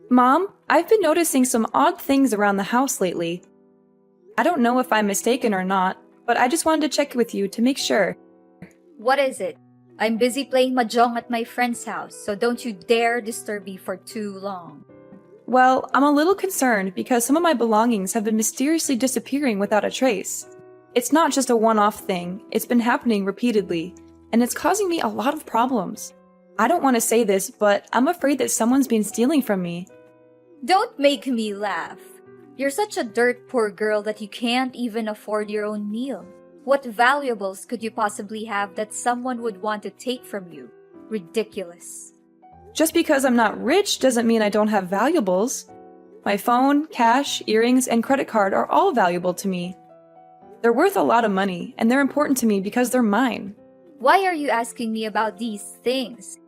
Mom, I've been noticing some odd things around the house lately. I don't know if I'm mistaken or not, but I just wanted to check with you to make sure. What is it? I'm busy playing mahjong at my friend's house, so don't you dare disturb me for too long. Well, I'm a little concerned because some of my belongings have been mysteriously disappearing without a trace. It's not just a one-off thing, it's been happening repeatedly, and it's causing me a lot of problems. I don't want to say this, but I'm afraid that someone's been stealing from me. Don't make me laugh. You're such a dirt poor girl that you can't even afford your own meal. What valuables could you possibly have that someone would want to take from you? Ridiculous. Just because I'm not rich doesn't mean I don't have valuables. My phone, cash, earrings, and credit card are all valuable to me. They're worth a lot of money, and they're important to me because they're mine. Why are you asking me about these things?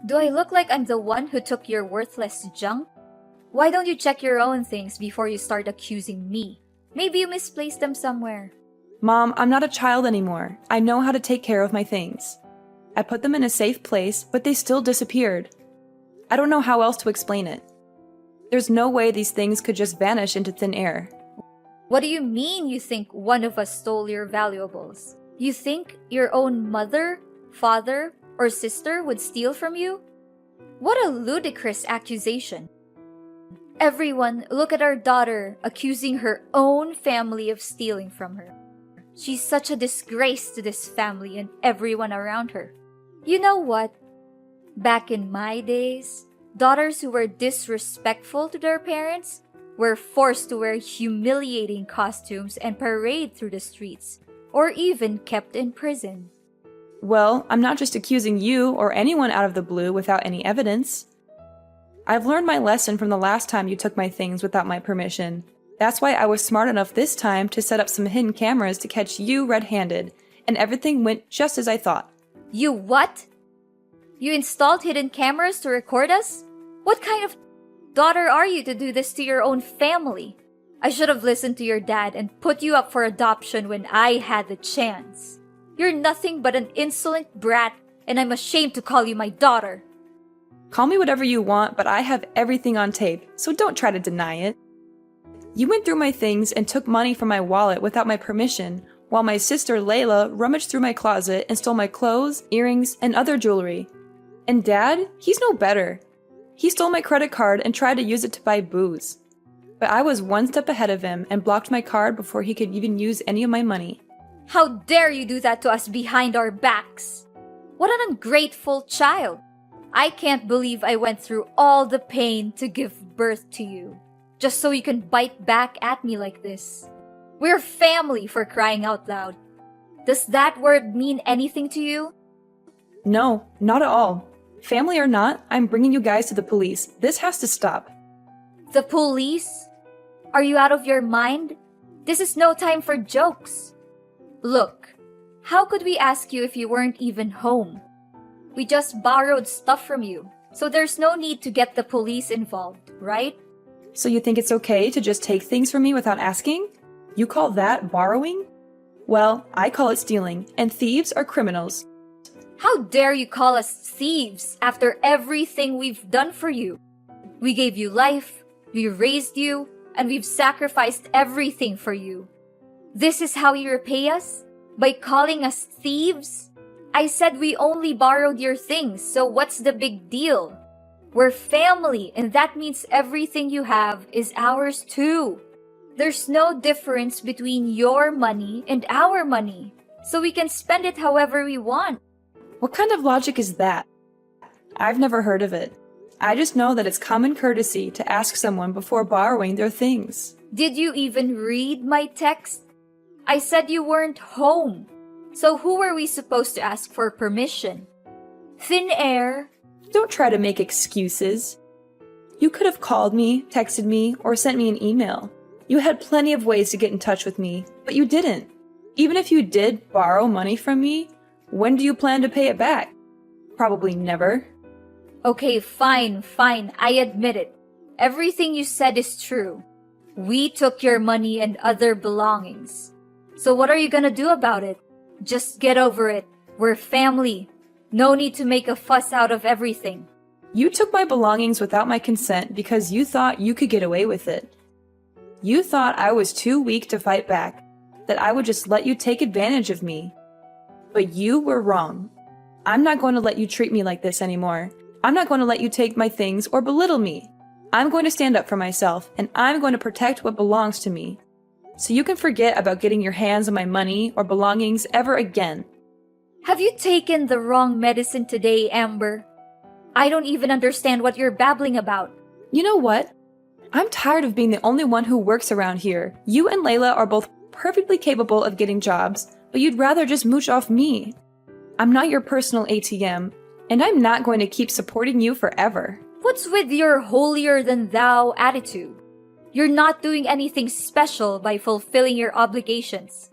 Do I look like I'm the one who took your worthless junk? Why don't you check your own things before you start accusing me? Maybe you misplaced them somewhere. Mom, I'm not a child anymore. I know how to take care of my things. I put them in a safe place, but they still disappeared. I don't know how else to explain it. There's no way these things could just vanish into thin air. What do you mean you think one of us stole your valuables? You think your own mother, father, or sister would steal from you? What a ludicrous accusation. Everyone, look at our daughter accusing her own family of stealing from her. She's such a disgrace to this family and everyone around her. You know what? Back in my days, daughters who were disrespectful to their parents were forced to wear humiliating costumes and parade through the streets, or even kept in prison. Well, I'm not just accusing you or anyone out of the blue without any evidence. I've learned my lesson from the last time you took my things without my permission. That's why I was smart enough this time to set up some hidden cameras to catch you red-handed, and everything went just as I thought. You what? You installed hidden cameras to record us? What kind of daughter are you to do this to your own family? I should have listened to your dad and put you up for adoption when I had the chance. You're nothing but an insolent brat, and I'm ashamed to call you my daughter. Call me whatever you want, but I have everything on tape, so don't try to deny it. You went through my things and took money from my wallet without my permission, while my sister Layla rummaged through my closet and stole my clothes, earrings, and other jewelry. And Dad? He's no better. He stole my credit card and tried to use it to buy booze. But I was one step ahead of him and blocked my card before he could even use any of my money. How dare you do that to us behind our backs? What an ungrateful child. I can't believe I went through all the pain to give birth to you, just so you can bite back at me like this. We're family, for crying out loud. Does that word mean anything to you? No, not at all. Family or not, I'm bringing you guys to the police. This has to stop. The police? Are you out of your mind? This is no time for jokes. Look, how could we ask you if you weren't even home? We just borrowed stuff from you, so there's no need to get the police involved, right? So you think it's okay to just take things from me without asking? You call that borrowing? Well, I call it stealing, and thieves are criminals. How dare you call us thieves after everything we've done for you? We gave you life, we raised you, and we've sacrificed everything for you. This is how you repay us? By calling us thieves? I said we only borrowed your things, so what's the big deal? We're family, and that means everything you have is ours too. There's no difference between your money and our money, so we can spend it however we want. What kind of logic is that? I've never heard of it. I just know that it's common courtesy to ask someone before borrowing their things. Did you even read my text? I said you weren't home. So who were we supposed to ask for permission? Thin air? Don't try to make excuses. You could have called me, texted me, or sent me an email. You had plenty of ways to get in touch with me, but you didn't. Even if you did borrow money from me, when do you plan to pay it back? Probably never. Okay, fine, I admit it. Everything you said is true. We took your money and other belongings. So what are you gonna do about it? Just get over it. We're family. No need to make a fuss out of everything. You took my belongings without my consent because you thought you could get away with it. You thought I was too weak to fight back, that I would just let you take advantage of me. But you were wrong. I'm not going to let you treat me like this anymore. I'm not going to let you take my things or belittle me. I'm going to stand up for myself, and I'm going to protect what belongs to me. So you can forget about getting your hands on my money or belongings ever again. Have you taken the wrong medicine today, Amber? I don't even understand what you're babbling about. You know what? I'm tired of being the only one who works around here. You and Layla are both perfectly capable of getting jobs, but you'd rather just mooch off me. I'm not your personal ATM, and I'm not going to keep supporting you forever. What's with your holier-than-thou attitude? You're not doing anything special by fulfilling your obligations.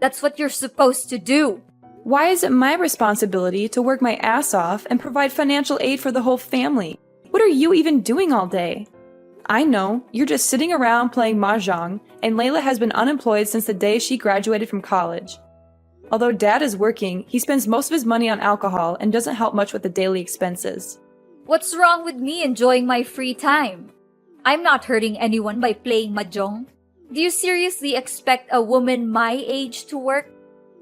That's what you're supposed to do. Why is it my responsibility to work my ass off and provide financial aid for the whole family? What are you even doing all day? I know, you're just sitting around playing mahjong, and Layla has been unemployed since the day she graduated from college. Although Dad is working, he spends most of his money on alcohol and doesn't help much with the daily expenses. What's wrong with me enjoying my free time? I'm not hurting anyone by playing mahjong. Do you seriously expect a woman my age to work?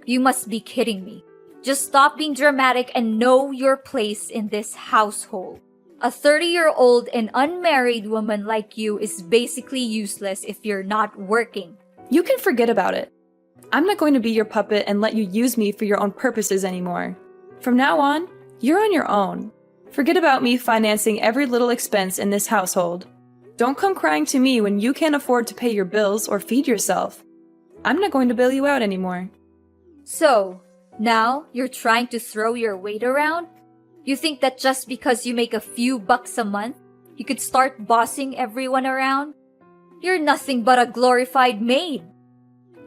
You must be kidding me. Just stop being dramatic and know your place in this household. A 30-year-old and unmarried woman like you is basically useless if you're not working. You can forget about it. I'm not going to be your puppet and let you use me for your own purposes anymore. From now on, you're on your own. Forget about me financing every little expense in this household. Don't come crying to me when you can't afford to pay your bills or feed yourself. I'm not going to bail you out anymore. So, now you're trying to throw your weight around? You think that just because you make a few bucks a month, you could start bossing everyone around? You're nothing but a glorified maid.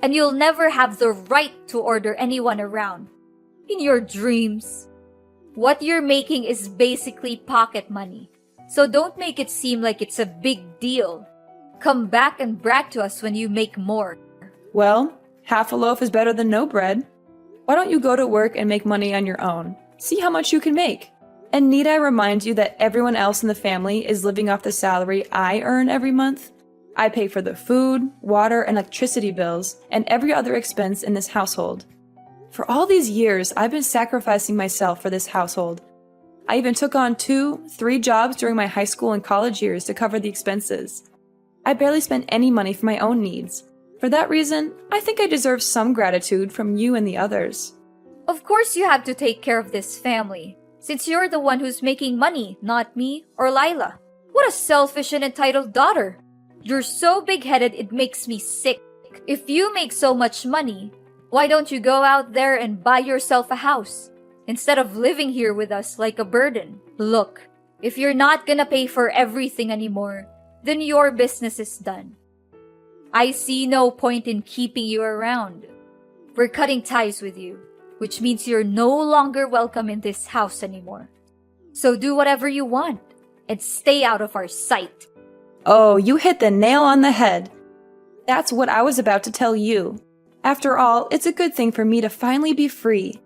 And you'll never have the right to order anyone around. In your dreams. What you're making is basically pocket money. So don't make it seem like it's a big deal. Come back and brag to us when you make more. Well, half a loaf is better than no bread. Why don't you go to work and make money on your own? See how much you can make. And need I remind you that everyone else in the family is living off the salary I earn every month? I pay for the food, water, and electricity bills, and every other expense in this household. For all these years, I've been sacrificing myself for this household. I even took on 2-3 jobs during my high school and college years to cover the expenses. I barely spent any money for my own needs. For that reason, I think I deserve some gratitude from you and the others. Of course you have to take care of this family, since you're the one who's making money, not me or Lila. What a selfish and entitled daughter. You're so big-headed it makes me sick. If you make so much money, why don't you go out there and buy yourself a house, instead of living here with us like a burden? Look, if you're not gonna pay for everything anymore, then your business is done. I see no point in keeping you around. We're cutting ties with you, which means you're no longer welcome in this house anymore. So do whatever you want, and stay out of our sight. Oh, you hit the nail on the head. That's what I was about to tell you. After all, it's a good thing for me to finally be free.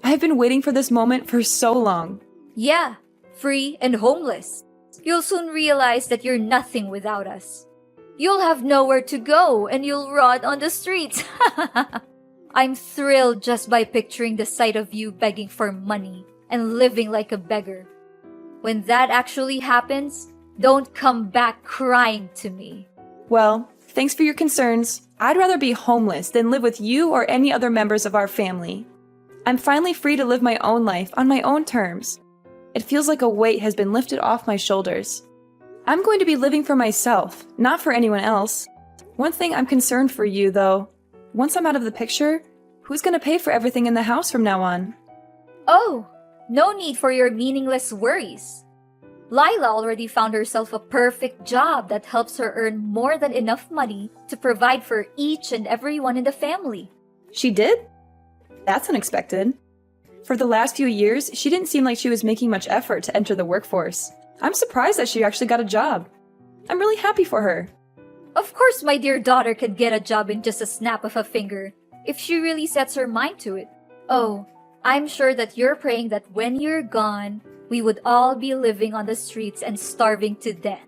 I've been waiting for this moment for so long. Yeah, free and homeless. You'll soon realize that you're nothing without us. You'll have nowhere to go and you'll rot on the streets. I'm thrilled just by picturing the sight of you begging for money and living like a beggar. When that actually happens, don't come back crying to me. Well, thanks for your concerns. I'd rather be homeless than live with you or any other members of our family. I'm finally free to live my own life on my own terms. It feels like a weight has been lifted off my shoulders. I'm going to be living for myself, not for anyone else. One thing I'm concerned for you, though. Once I'm out of the picture, who's going to pay for everything in the house from now on? Oh, no need for your meaningless worries. Lila already found herself a perfect job that helps her earn more than enough money to provide for each and everyone in the family. She did? That's unexpected. For the last few years, she didn't seem like she was making much effort to enter the workforce. I'm surprised that she actually got a job. I'm really happy for her. Of course my dear daughter could get a job in just a snap of a finger, if she really sets her mind to it. Oh, I'm sure that you're praying that when you're gone, we would all be living on the streets and starving to death.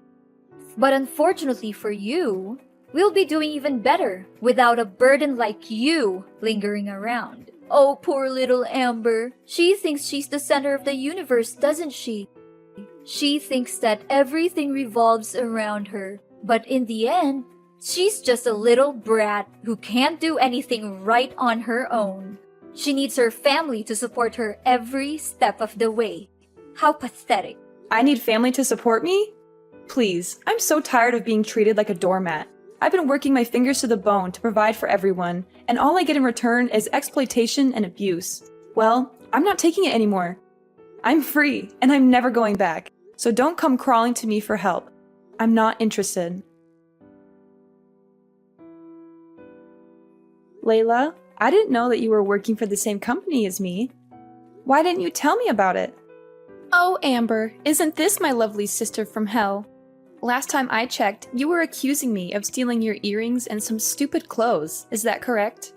But unfortunately for you, we'll be doing even better without a burden like you lingering around. Oh, poor little Amber. She thinks she's the center of the universe, doesn't she? She thinks that everything revolves around her. But in the end, she's just a little brat who can't do anything right on her own. She needs her family to support her every step of the way. How pathetic. I need family to support me? Please, I'm so tired of being treated like a doormat. I've been working my fingers to the bone to provide for everyone, and all I get in return is exploitation and abuse. Well, I'm not taking it anymore. I'm free, and I'm never going back. So don't come crawling to me for help. I'm not interested. Layla, I didn't know that you were working for the same company as me. Why didn't you tell me about it? Oh, Amber, isn't this my lovely sister from hell? Last time I checked, you were accusing me of stealing your earrings and some stupid clothes. Is that correct?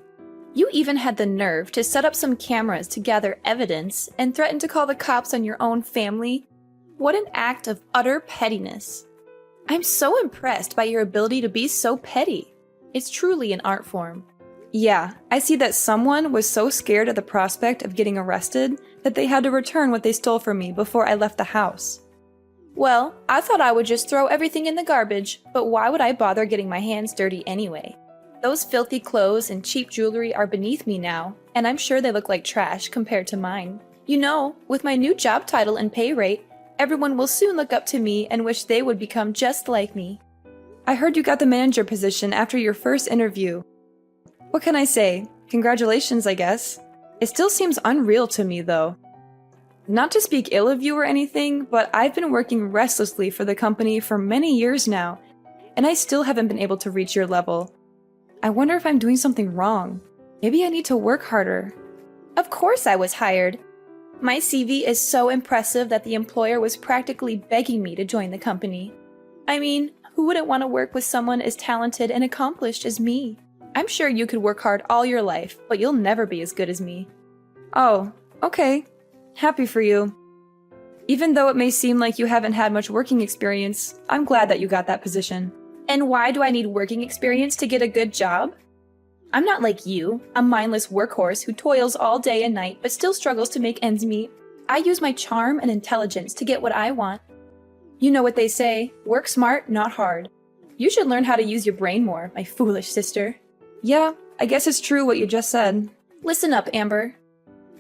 You even had the nerve to set up some cameras to gather evidence and threaten to call the cops on your own family. What an act of utter pettiness. I'm so impressed by your ability to be so petty. It's truly an art form. Yeah, I see that someone was so scared of the prospect of getting arrested that they had to return what they stole from me before I left the house. Well, I thought I would just throw everything in the garbage, but why would I bother getting my hands dirty anyway? Those filthy clothes and cheap jewelry are beneath me now, and I'm sure they look like trash compared to mine. You know, with my new job title and pay rate, everyone will soon look up to me and wish they would become just like me. I heard you got the manager position after your first interview. What can I say? Congratulations, I guess. It still seems unreal to me, though. Not to speak ill of you or anything, but I've been working restlessly for the company for many years now, and I still haven't been able to reach your level. I wonder if I'm doing something wrong. Maybe I need to work harder. Of course I was hired. My CV is so impressive that the employer was practically begging me to join the company. I mean, who wouldn't want to work with someone as talented and accomplished as me? I'm sure you could work hard all your life, but you'll never be as good as me. Oh, okay. Happy for you. Even though it may seem like you haven't had much working experience, I'm glad that you got that position. And why do I need working experience to get a good job? I'm not like you, a mindless workhorse who toils all day and night but still struggles to make ends meet. I use my charm and intelligence to get what I want. You know what they say, work smart, not hard. You should learn how to use your brain more, my foolish sister. Yeah, I guess it's true what you just said. Listen up, Amber.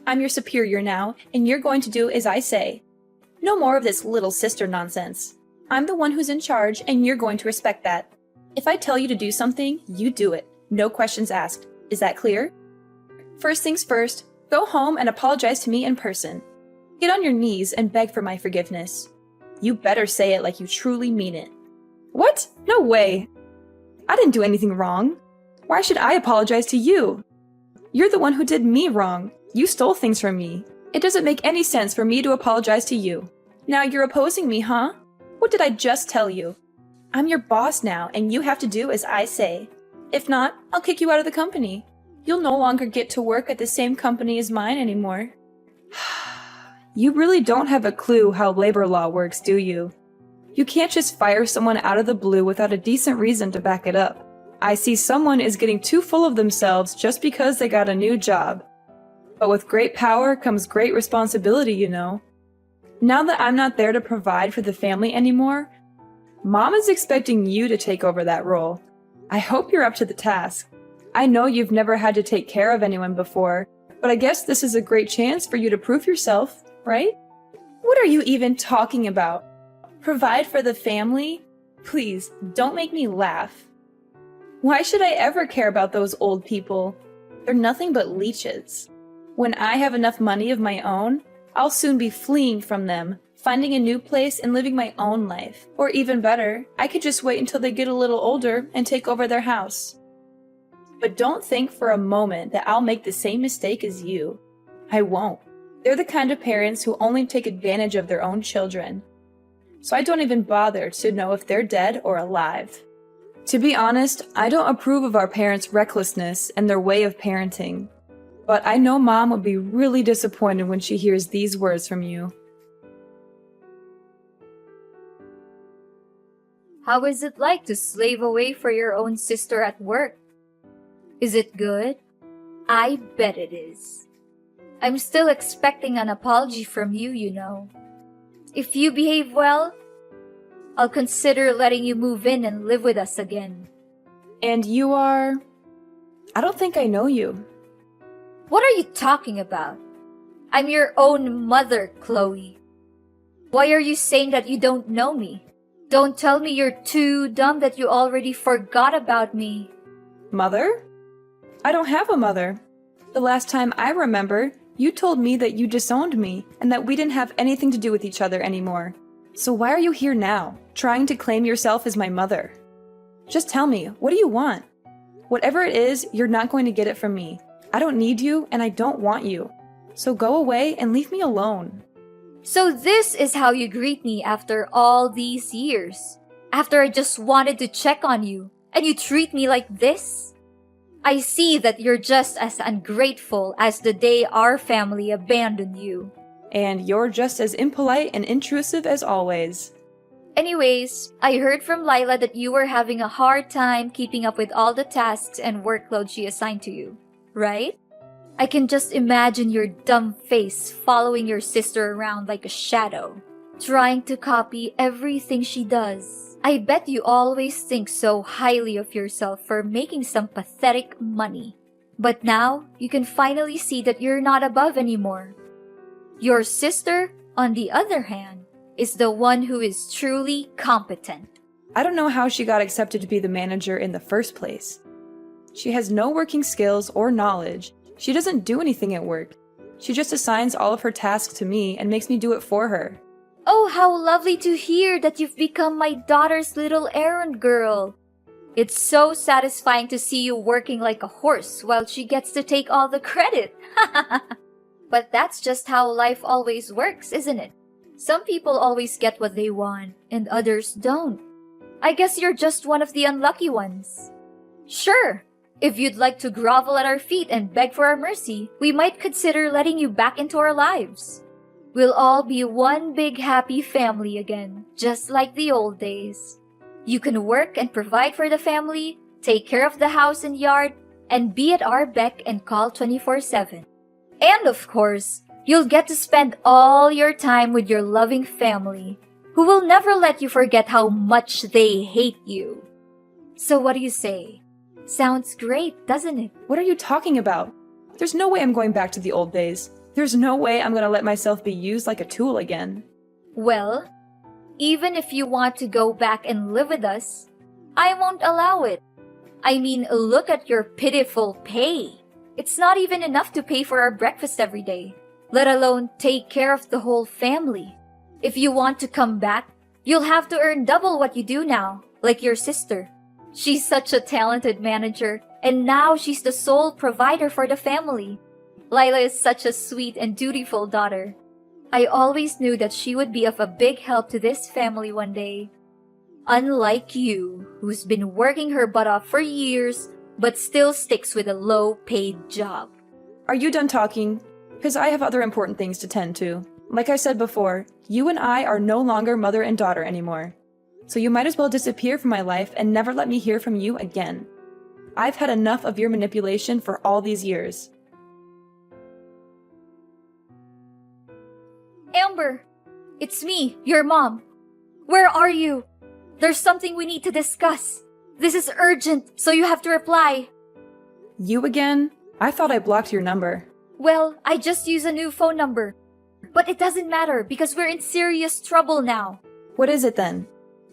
I'm your superior now, and you're going to do as I say. No more of this little sister nonsense. I'm the one who's in charge, and you're going to respect that. If I tell you to do something, you do it. No questions asked. Is that clear? First things first, go home and apologize to me in person. Get on your knees and beg for my forgiveness. You better say it like you truly mean it. What? No way. I didn't do anything wrong. Why should I apologize to you? You're the one who did me wrong. You stole things from me. It doesn't make any sense for me to apologize to you. Now you're opposing me, huh? What did I just tell you? I'm your boss now, and you have to do as I say. If not, I'll kick you out of the company. You'll no longer get to work at the same company as mine anymore. You really don't have a clue how labor law works, do you? You can't just fire someone out of the blue without a decent reason to back it up. I see someone is getting too full of themselves just because they got a new job. But with great power comes great responsibility, you know. Now that I'm not there to provide for the family anymore, Mom is expecting you to take over that role. I hope you're up to the task. I know you've never had to take care of anyone before, but I guess this is a great chance for you to prove yourself, right? What are you even talking about? Provide for the family? Please, don't make me laugh. Why should I ever care about those old people? They're nothing but leeches. When I have enough money of my own, I'll soon be fleeing from them, finding a new place and living my own life. Or even better, I could just wait until they get a little older and take over their house. But don't think for a moment that I'll make the same mistake as you. I won't. They're the kind of parents who only take advantage of their own children. So I don't even bother to know if they're dead or alive. To be honest, I don't approve of our parents' recklessness and their way of parenting. But I know Mom would be really disappointed when she hears these words from you. How is it like to slave away for your own sister at work? Is it good? I bet it is. I'm still expecting an apology from you, you know. If you behave well, I'll consider letting you move in and live with us again. And you are... I don't think I know you. What are you talking about? I'm your own mother, Chloe. Why are you saying that you don't know me? Don't tell me you're too dumb that you already forgot about me. Mother? I don't have a mother. The last time I remember, you told me that you disowned me and that we didn't have anything to do with each other anymore. So why are you here now, trying to claim yourself as my mother? Just tell me, what do you want? Whatever it is, you're not going to get it from me. I don't need you and I don't want you. So go away and leave me alone. So this is how you greet me after all these years? After I just wanted to check on you, and you treat me like this? I see that you're just as ungrateful as the day our family abandoned you. And you're just as impolite and intrusive as always. Anyways, I heard from Lila that you were having a hard time keeping up with all the tasks and workload she assigned to you, right? I can just imagine your dumb face following your sister around like a shadow, trying to copy everything she does. I bet you always think so highly of yourself for making some pathetic money. But now, you can finally see that you're not above anymore. Your sister, on the other hand, is the one who is truly competent. I don't know how she got accepted to be the manager in the first place. She has no working skills or knowledge. She doesn't do anything at work. She just assigns all of her tasks to me and makes me do it for her. Oh, how lovely to hear that you've become my daughter's little errand girl. It's so satisfying to see you working like a horse while she gets to take all the credit. But that's just how life always works, isn't it? Some people always get what they want, and others don't. I guess you're just one of the unlucky ones. Sure, if you'd like to grovel at our feet and beg for our mercy, we might consider letting you back into our lives. We'll all be one big happy family again, just like the old days. You can work and provide for the family, take care of the house and yard, and be at our beck and call 24/7. And of course, you'll get to spend all your time with your loving family, who will never let you forget how much they hate you. So what do you say? Sounds great, doesn't it? What are you talking about? There's no way I'm going back to the old days. There's no way I'm gonna let myself be used like a tool again. Well, even if you want to go back and live with us, I won't allow it. I mean, look at your pitiful pay. It's not even enough to pay for our breakfast every day, let alone take care of the whole family. If you want to come back, you'll have to earn double what you do now, like your sister. She's such a talented manager, and now she's the sole provider for the family. Lila is such a sweet and dutiful daughter. I always knew that she would be of a big help to this family one day. Unlike you, who's been working her butt off for years, but still sticks with a low-paid job. Are you done talking? Because I have other important things to tend to. Like I said before, you and I are no longer mother and daughter anymore. So you might as well disappear from my life and never let me hear from you again. I've had enough of your manipulation for all these years. Amber, it's me, your mom. Where are you? There's something we need to discuss. This is urgent, so you have to reply. You again? I thought I blocked your number. Well, I just used a new phone number. But it doesn't matter because we're in serious trouble now. What is it then?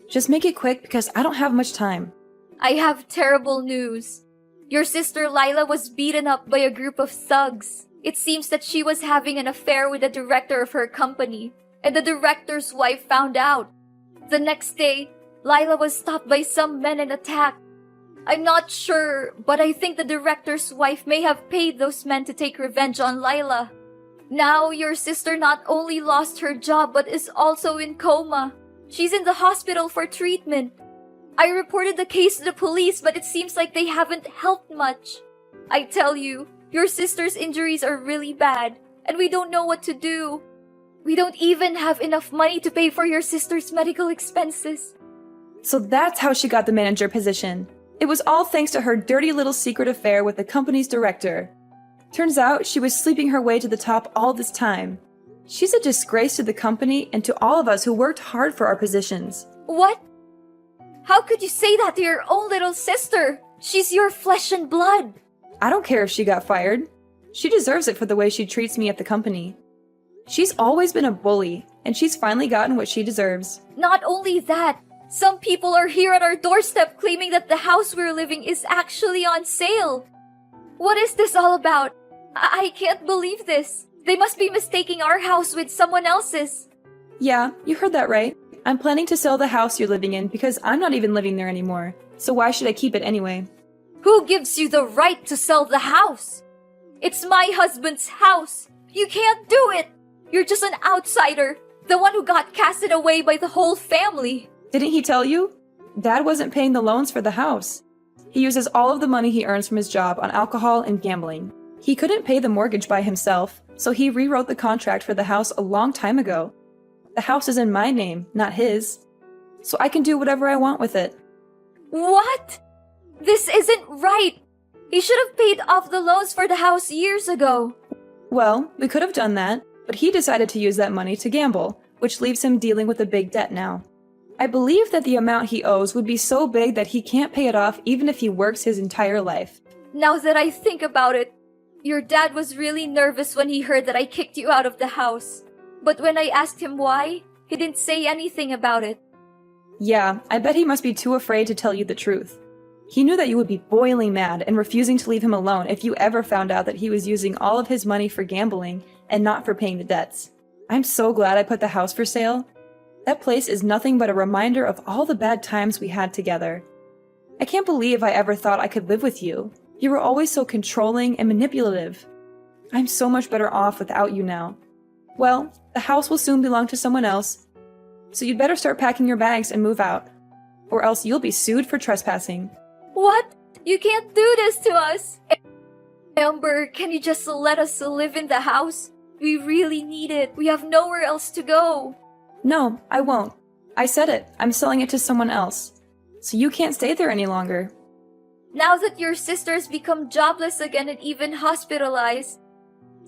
Just make it quick because I don't have much time. I have terrible news. Your sister Lila was beaten up by a group of thugs. It seems that she was having an affair with the director of her company, and the director's wife found out. The next day, Lila was stopped by some men and attacked. I'm not sure, but I think the director's wife may have paid those men to take revenge on Lila. Now your sister not only lost her job but is also in coma. She's in the hospital for treatment. I reported the case to the police, but it seems like they haven't helped much. I tell you, your sister's injuries are really bad, and we don't know what to do. We don't even have enough money to pay for your sister's medical expenses. So that's how she got the manager position. It was all thanks to her dirty little secret affair with the company's director. Turns out she was sleeping her way to the top all this time. She's a disgrace to the company and to all of us who worked hard for our positions. What? How could you say that to your own little sister? She's your flesh and blood. I don't care if she got fired. She deserves it for the way she treats me at the company. She's always been a bully, and she's finally gotten what she deserves. Not only that, some people are here at our doorstep claiming that the house we're living is actually on sale. What is this all about? I can't believe this. They must be mistaking our house with someone else's. Yeah, you heard that right. I'm planning to sell the house you're living in because I'm not even living there anymore. So why should I keep it anyway? Who gives you the right to sell the house? It's my husband's house. You can't do it. You're just an outsider, the one who got casted away by the whole family. Didn't he tell you? Dad wasn't paying the loans for the house. He uses all of the money he earns from his job on alcohol and gambling. He couldn't pay the mortgage by himself, so he rewrote the contract for the house a long time ago. The house is in my name, not his. So I can do whatever I want with it. What? This isn't right. He should have paid off the loans for the house years ago. Well, we could have done that, but he decided to use that money to gamble, which leaves him dealing with a big debt now. I believe that the amount he owes would be so big that he can't pay it off even if he works his entire life. Now that I think about it, your dad was really nervous when he heard that I kicked you out of the house. But when I asked him why, he didn't say anything about it. Yeah, I bet he must be too afraid to tell you the truth. He knew that you would be boiling mad and refusing to leave him alone if you ever found out that he was using all of his money for gambling and not for paying the debts. I'm so glad I put the house for sale. That place is nothing but a reminder of all the bad times we had together. I can't believe I ever thought I could live with you. You were always so controlling and manipulative. I'm so much better off without you now. Well, the house will soon belong to someone else, so you'd better start packing your bags and move out, or else you'll be sued for trespassing. What? You can't do this to us! Amber, can you just let us live in the house? We really need it. We have nowhere else to go. No, I won't. I said it. I'm selling it to someone else. So you can't stay there any longer. Now that your sister's become jobless again and even hospitalized,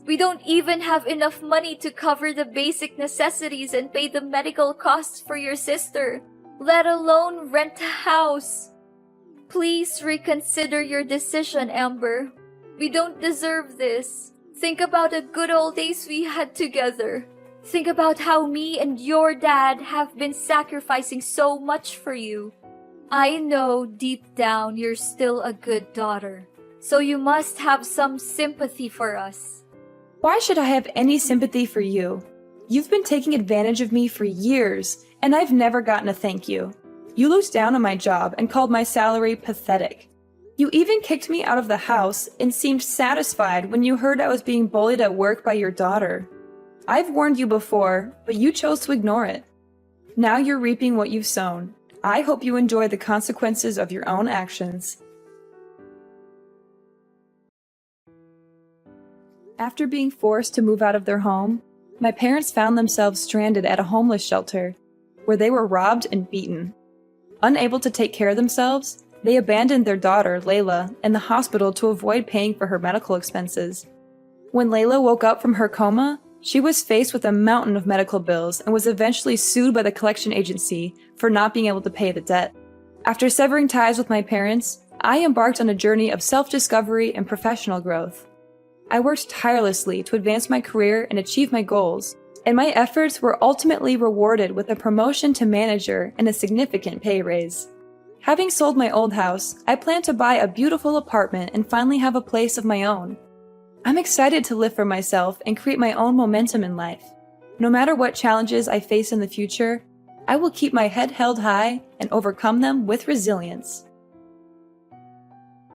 we don't even have enough money to cover the basic necessities and pay the medical costs for your sister, let alone rent a house. Please reconsider your decision, Amber. We don't deserve this. Think about the good old days we had together. Think about how me and your dad have been sacrificing so much for you. I know deep down you're still a good daughter, so you must have some sympathy for us. Why should I have any sympathy for you? You've been taking advantage of me for years, and I've never gotten a thank you. You looked down on my job and called my salary pathetic. You even kicked me out of the house and seemed satisfied when you heard I was being bullied at work by your daughter. I've warned you before, but you chose to ignore it. Now you're reaping what you've sown. I hope you enjoy the consequences of your own actions. After being forced to move out of their home, my parents found themselves stranded at a homeless shelter, where they were robbed and beaten. Unable to take care of themselves, they abandoned their daughter, Layla, in the hospital to avoid paying for her medical expenses. When Layla woke up from her coma, she was faced with a mountain of medical bills and was eventually sued by the collection agency for not being able to pay the debt. After severing ties with my parents, I embarked on a journey of self-discovery and professional growth. I worked tirelessly to advance my career and achieve my goals, and my efforts were ultimately rewarded with a promotion to manager and a significant pay raise. Having sold my old house, I plan to buy a beautiful apartment and finally have a place of my own. I'm excited to live for myself and create my own momentum in life. No matter what challenges I face in the future, I will keep my head held high and overcome them with resilience.